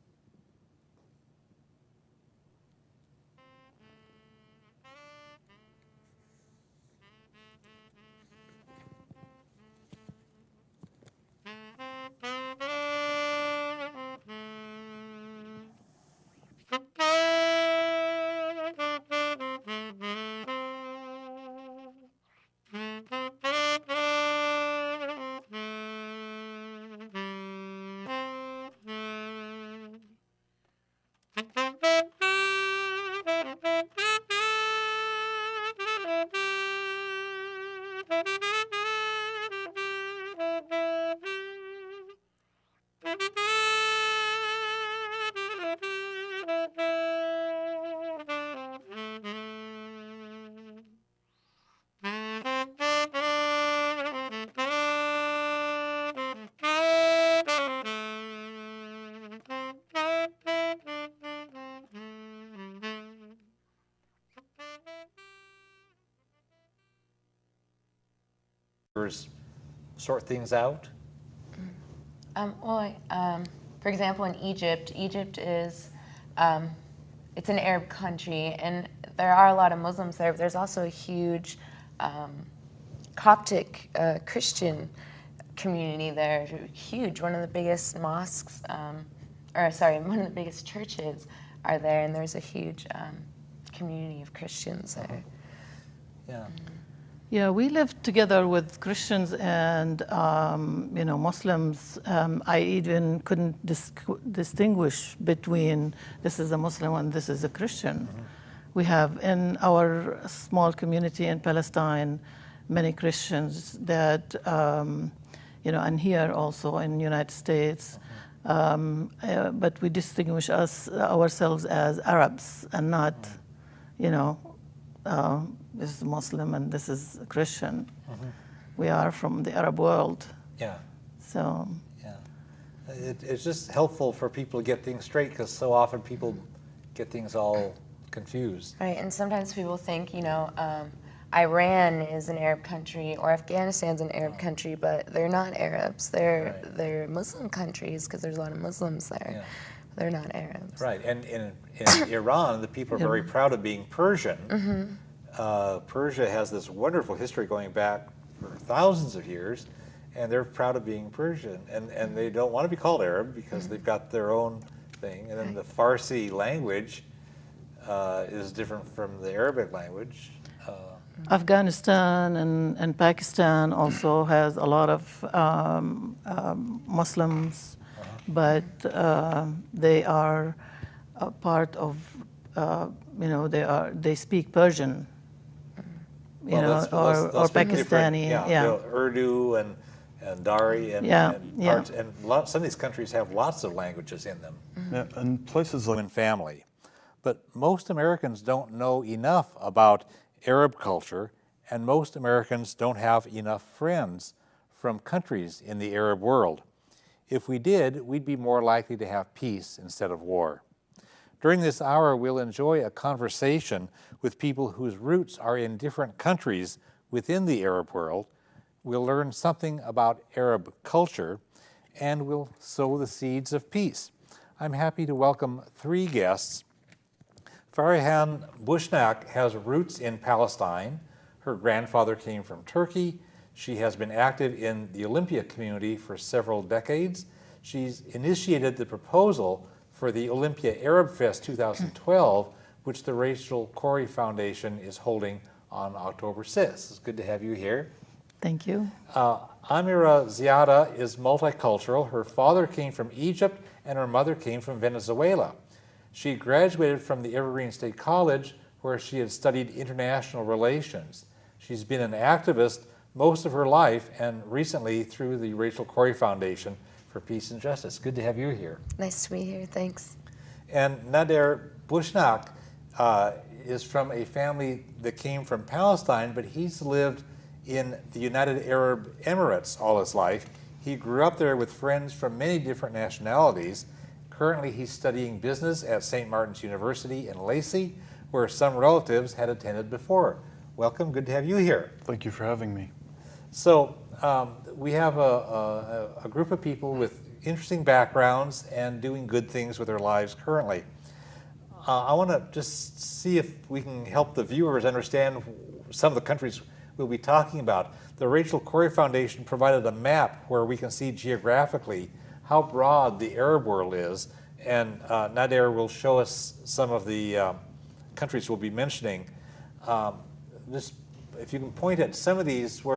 Sort things out? For example, in Egypt, Egypt is, it's an Arab country, and there are a lot of Muslims there, but there's also a huge Coptic Christian community there, huge. One of the biggest mosques, one of the biggest churches are there, and there's a huge community of Christians there. Yeah. Yeah, we lived together with Christians and Muslims. I even couldn't distinguish between this is a Muslim and this is a Christian. We have in our small community in Palestine many Christians that and here also in the United States. But we distinguish ourselves as Arabs and not, this is Muslim and this is Christian. We are from the Arab world. Yeah. So. Yeah. It's just helpful for people to get things straight, because so often people get things all confused. Right, and sometimes people think, Iran is an Arab country or Afghanistan's an Arab country, but they're not Arabs. They're Muslim countries because there's a lot of Muslims there. Yeah. They're not Arabs. Right, and in Iran, the people are very proud of being Persian. Persia has this wonderful history going back for thousands of years, and they're proud of being Persian, and they don't want to be called Arab because they've got their own thing. And then the Farsi language is different from the Arabic language. Afghanistan and Pakistan also has a lot of Muslims, but they are a part of, they speak Persian, or Pakistani. Yeah. Urdu and Dari and parts, and some of these countries have lots of languages in them. Yeah, and places like family. But most Americans don't know enough about Arab culture, and most Americans don't have enough friends from countries in the Arab world. If we did, we'd be more likely to have peace instead of war. During this hour, we'll enjoy a conversation with people whose roots are in different countries within the Arab world. We'll learn something about Arab culture, and we'll sow the seeds of peace. I'm happy to welcome three guests. Farihan Bushnak has roots in Palestine. Her grandfather came from Turkey. She has been active in the Olympia community for several decades. She's initiated the proposal for the Olympia Arab Fest 2012, which the Rachel Corrie Foundation is holding on October 6th. It's good to have you here. Thank you. Amira Ziada is multicultural. Her father came from Egypt and her mother came from Venezuela. She graduated from the Evergreen State College, where she had studied international relations. She's been an activist most of her life, and recently through the Rachel Corrie Foundation for Peace and Justice. Good to have you here. Nice to be here, thanks. And Nadia Bushnak is from a family that came from Palestine, but he's lived in the United Arab Emirates all his life. He grew up there with friends from many different nationalities. Currently, he's studying business at St. Martin's University in Lacey, where some relatives had attended before. Welcome, good to have you here. Thank you for having me. So we have a group of people with interesting backgrounds and doing good things with their lives currently. I want to just see if we can help the viewers understand some of the countries we'll be talking about. The Rachel Corrie Foundation provided a map where we can see geographically how broad the Arab world is, and Nadia will show us some of the countries we'll be mentioning. Just, if you can point at some of these where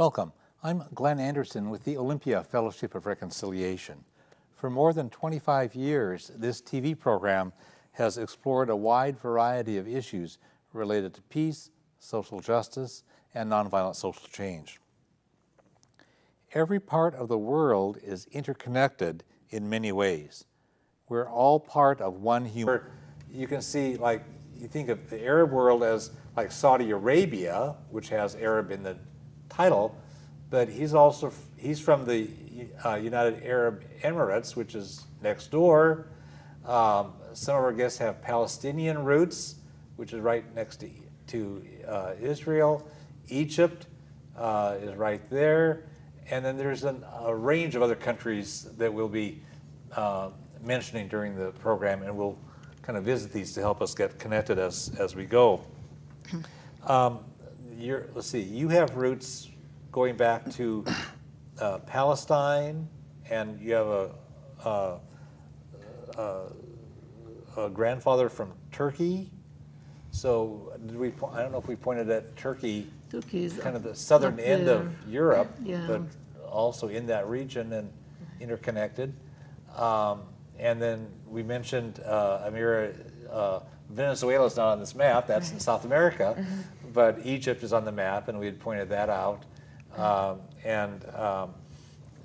Welcome. I'm Glenn Anderson with the Olympia Fellowship of Reconciliation. For more than 25 years, this TV program has explored a wide variety of issues related to peace, social justice, and nonviolent social change. Every part of the world is interconnected in many ways. We're all part of one human. You can see, like, you think of the Arab world as like Saudi Arabia, which has Arab in the title, but he's from the United Arab Emirates, which is next door. Some of our guests have Palestinian roots, which is right next to Israel. Egypt is right there. And then there's a range of other countries that we'll be mentioning during the program, and we'll kind of visit these to help us get connected as we go. Let's see, you have roots going back to Palestine, and you have a grandfather from Turkey. So I don't know if we pointed at Turkey. Turkey's kind of the southern end of Europe, yeah, but also in that region and interconnected. And then we mentioned Amira, Venezuela is not on this map, that's in South America, but Egypt is on the map, and we had pointed that out.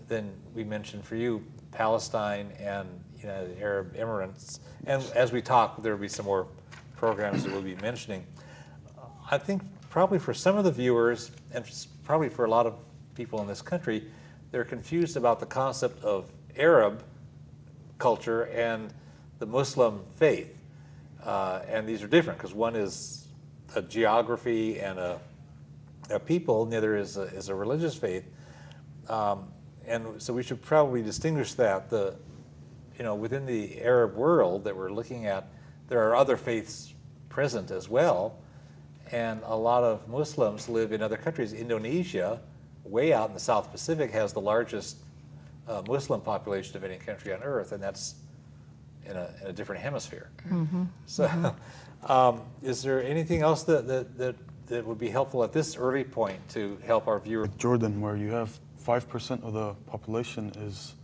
Then we mentioned for you Palestine and the Arab Emirates. And as we talk, there will be some more programs that we'll be mentioning. I think probably for some of the viewers, and probably for a lot of people in this country, they're confused about the concept of Arab culture and the Muslim faith. and these are different because one is a geography and a people, and the other is a religious faith. And so we should probably distinguish that within the Arab world that we're looking at, there are other faiths present as well, and a lot of Muslims live in other countries. Indonesia, way out in the South Pacific, has the largest Muslim population of any country on earth, and that's in a different hemisphere. Mm-hmm. So, is there anything else that would be helpful at this early point to help our viewers? Jordan, where you have 5% of the population is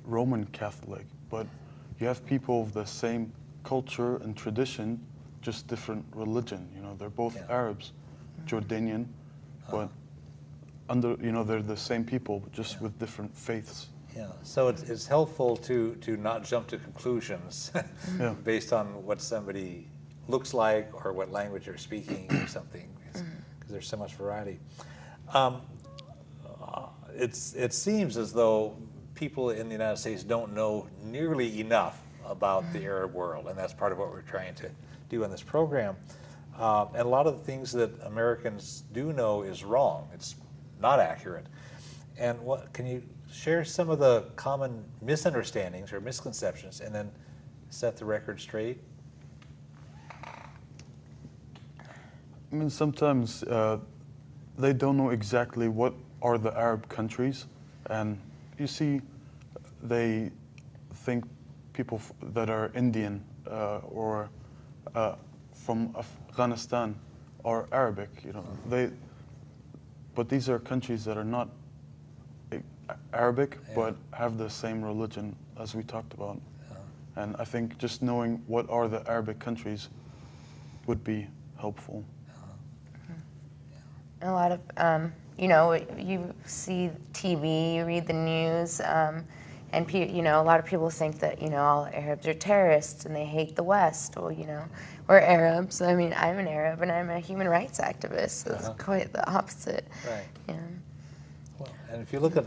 Roman Catholic, but you have people of the same culture and tradition, just different religion. They're both Arabs, Jordanian, but they're the same people, but just with different faiths. Yeah, so it's helpful to not jump to conclusions based on what somebody looks like or what language they're speaking or something, because there's so much variety. It seems as though people in the United States don't know nearly enough about the Arab world, and that's part of what we're trying to do in this program. And a lot of the things that Americans do know is wrong. It's not accurate. And can you share some of the common misunderstandings or misconceptions and then set the record straight? I mean, sometimes they don't know exactly what are the Arab countries, and you see they think people that are Indian or from Afghanistan are Arabic, but these are countries that are not Arabic, but have the same religion as we talked about. And I think just knowing what are the Arabic countries would be helpful. A lot of, you see TV, you read the news, and a lot of people think that, all Arabs are terrorists and they hate the West. Well, we're Arabs. I mean, I'm an Arab and I'm a human rights activist, so it's quite the opposite. Right. Yeah. Well, and if you look at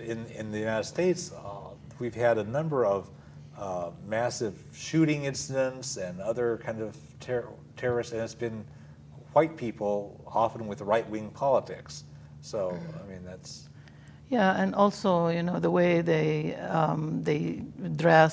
in the United States, we've had a number of massive shooting incidents and other kind of terrorists, and it's been white people, often with right-wing politics. So, I mean, that's... Yeah, and also, the way they dress